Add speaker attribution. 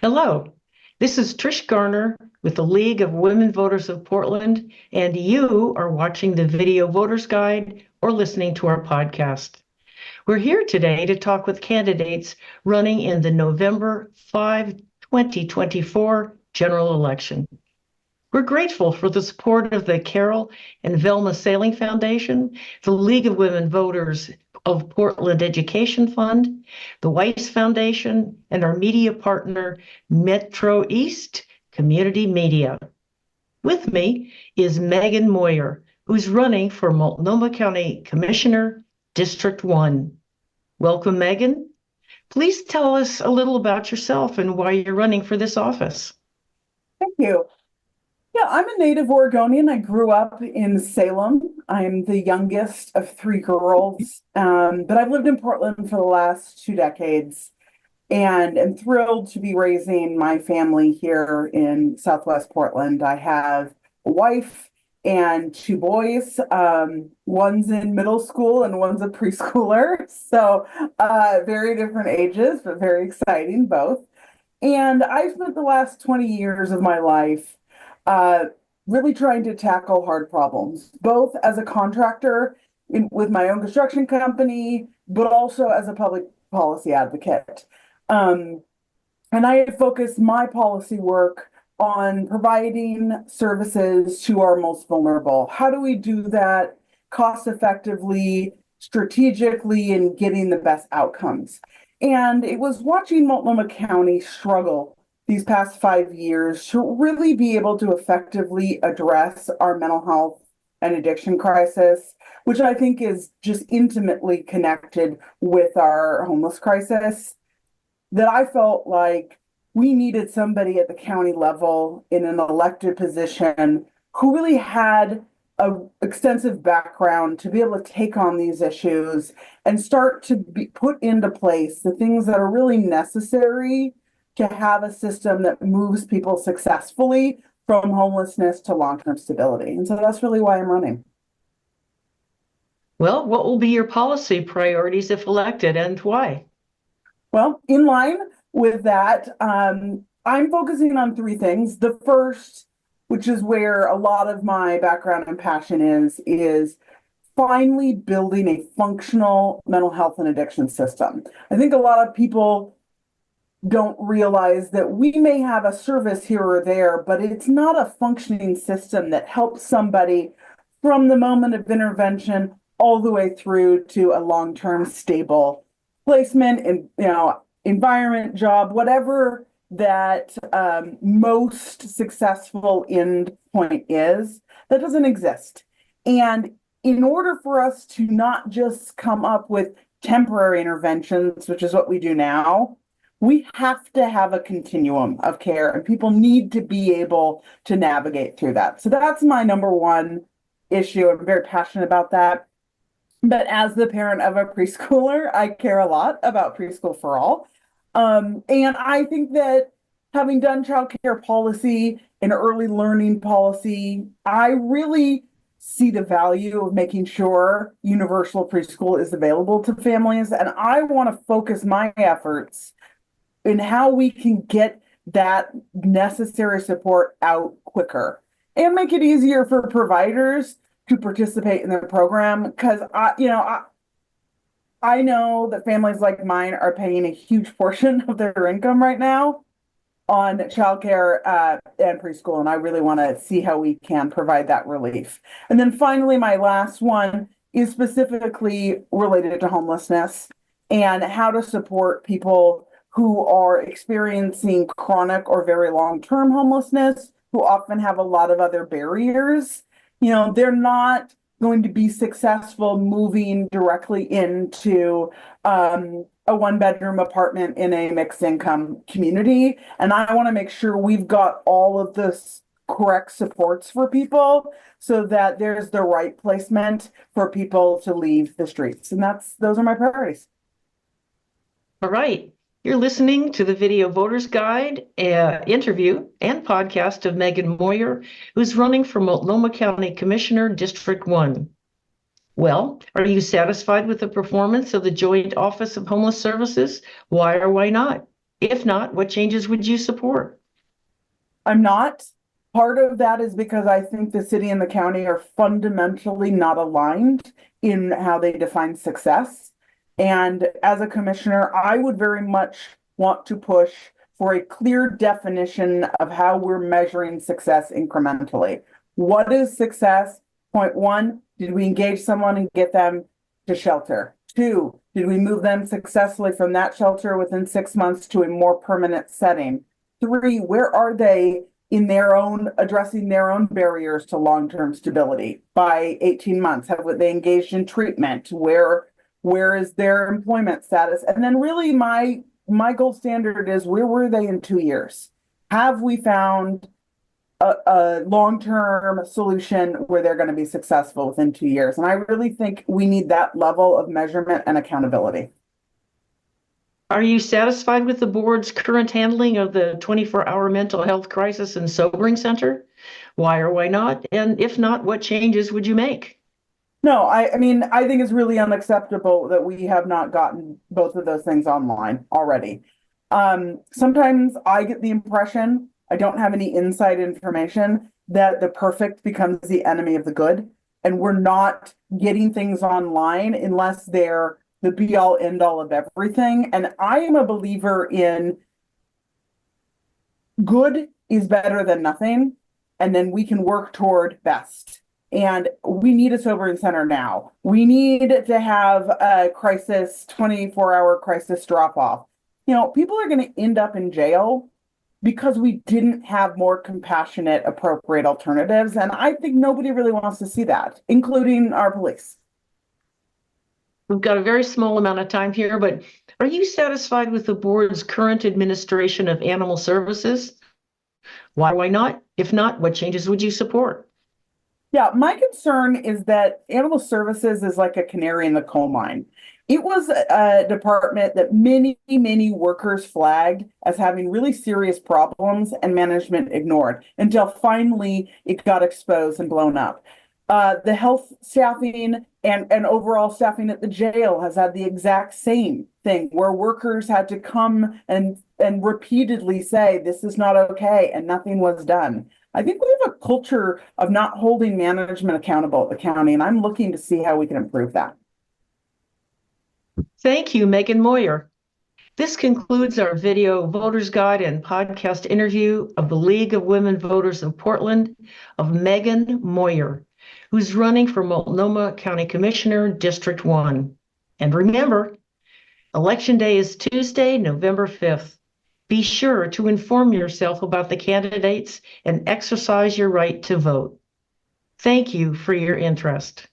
Speaker 1: Hello, this is Trish Garner with the League of Women Voters of Portland, and you are watching the Video Voters Guide or listening to our podcast. We're here today to talk with candidates running in the November 5, 2024 general election. We're grateful for the support of the Carol and Velma Sailing Foundation, the League of Women Voters of Portland Education Fund, the Weiss Foundation, and our media partner, Metro East Community Media. With me is Meghan Moyer, who's running for Multnomah County Commissioner, District 1. Welcome, Meghan. Please tell us a little about yourself and why you're running for this office.
Speaker 2: Thank you. Yeah, I'm a native Oregonian. I grew up in Salem. I'm the youngest of three girls, but I've lived in Portland for the last 2 decades and am thrilled to be raising my family here in Southwest Portland. I have a wife and two boys. One's in middle school and one's a preschooler. So very different ages, but very exciting both. And I've spent the last 20 years of my life really trying to tackle hard problems, both as a contractor with my own construction company, but also as a public policy advocate. And I have focused my policy work on providing services to our most vulnerable. How do we do that cost effectively, strategically, and getting the best outcomes? And it was watching Multnomah County struggle these past 5 years to really be able to effectively address our mental health and addiction crisis, which I think is just intimately connected with our homeless crisis, that I felt like we needed somebody at the county level in an elected position who really had an extensive background to be able to take on these issues and start to put into place the things that are really necessary to have a system that moves people successfully from homelessness to long-term stability. And so that's really why I'm running.
Speaker 1: Well, what will be your policy priorities if elected and why?
Speaker 2: Well, in line with that, I'm focusing on three things. The first, which is where a lot of my background and passion is finally building a functional mental health and addiction system. I think a lot of people don't realize that we may have a service here or there, but it's not a functioning system that helps somebody from the moment of intervention all the way through to a long-term stable placement and environment, job, whatever that most successful end point is. That doesn't exist. And in order for us to not just come up with temporary interventions, which is what we do now, we have to have a continuum of care, and people need to be able to navigate through that. So that's my number one issue. I'm very passionate about that. But as the parent of a preschooler, I care a lot about preschool for all. And I think that having done childcare policy and early learning policy, I really see the value of making sure universal preschool is available to families. And I want to focus my efforts in how we can get that necessary support out quicker and make it easier for providers to participate in the program. Because I know that families like mine are paying a huge portion of their income right now on childcare and preschool, and I really want to see how we can provide that relief. And then finally, my last one is specifically related to homelessness and how to support people who are experiencing chronic or very long-term homelessness, who often have a lot of other barriers. They're not going to be successful moving directly into a one-bedroom apartment in a mixed income community. And I want to make sure we've got all of this correct supports for people so that there's the right placement for people to leave the streets. And those are my priorities.
Speaker 1: All right. You're listening to the Video Voters Guide interview and podcast of Meghan Moyer, who's running for Multnomah County Commissioner, District 1. Well, are you satisfied with the performance of the Joint Office of Homeless Services? Why or why not? If not, what changes would you support?
Speaker 2: I'm not. Part of that is because I think the city and the county are fundamentally not aligned in how they define success. And as a commissioner, I would very much want to push for a clear definition of how we're measuring success incrementally. What is success? Point one, did we engage someone and get them to shelter? Two, did we move them successfully from that shelter within 6 months to a more permanent setting? Three, where are they in their own addressing their own barriers to long-term stability by 18 months? Have they engaged in treatment? Where is their employment status? And then really my gold standard is, where were they in 2 years? Have we found a long-term solution where they're going to be successful within 2 years? And I really think we need that level of measurement and accountability.
Speaker 1: Are you satisfied with the board's current handling of the 24-hour mental health crisis and sobering center? Why or why not? And if not, what changes would you make?
Speaker 2: No, I mean, I think it's really unacceptable that we have not gotten both of those things online already. Sometimes I get the impression, I don't have any inside information, that the perfect becomes the enemy of the good, and we're not getting things online unless they're the be all end all of everything. And I am a believer in good is better than nothing, and then we can work toward best. And we need a sobering center now. We need to have a crisis, 24-hour crisis drop off. You know, people are going to end up in jail because we didn't have more compassionate, appropriate alternatives. And I think nobody really wants to see that, including our police.
Speaker 1: We've got a very small amount of time here, but are you satisfied with the board's current administration of animal services? Why or why not? If not, what changes would you support?
Speaker 2: Yeah, my concern is that animal services is like a canary in the coal mine. It was a department that many workers flagged as having really serious problems and management ignored until finally it got exposed and blown up. The health staffing and overall staffing at the jail has had the exact same thing, where workers had to come and repeatedly say, this is not okay, and nothing was done. I think we have a culture of not holding management accountable at the county, and I'm looking to see how we can improve that.
Speaker 1: Thank you, Meghan Moyer. This concludes our video voters guide and podcast interview of the League of Women Voters of Portland of Meghan Moyer, who's running for Multnomah County Commissioner, District 1. And remember, Election Day is Tuesday, November 5th. Be sure to inform yourself about the candidates and exercise your right to vote. Thank you for your interest.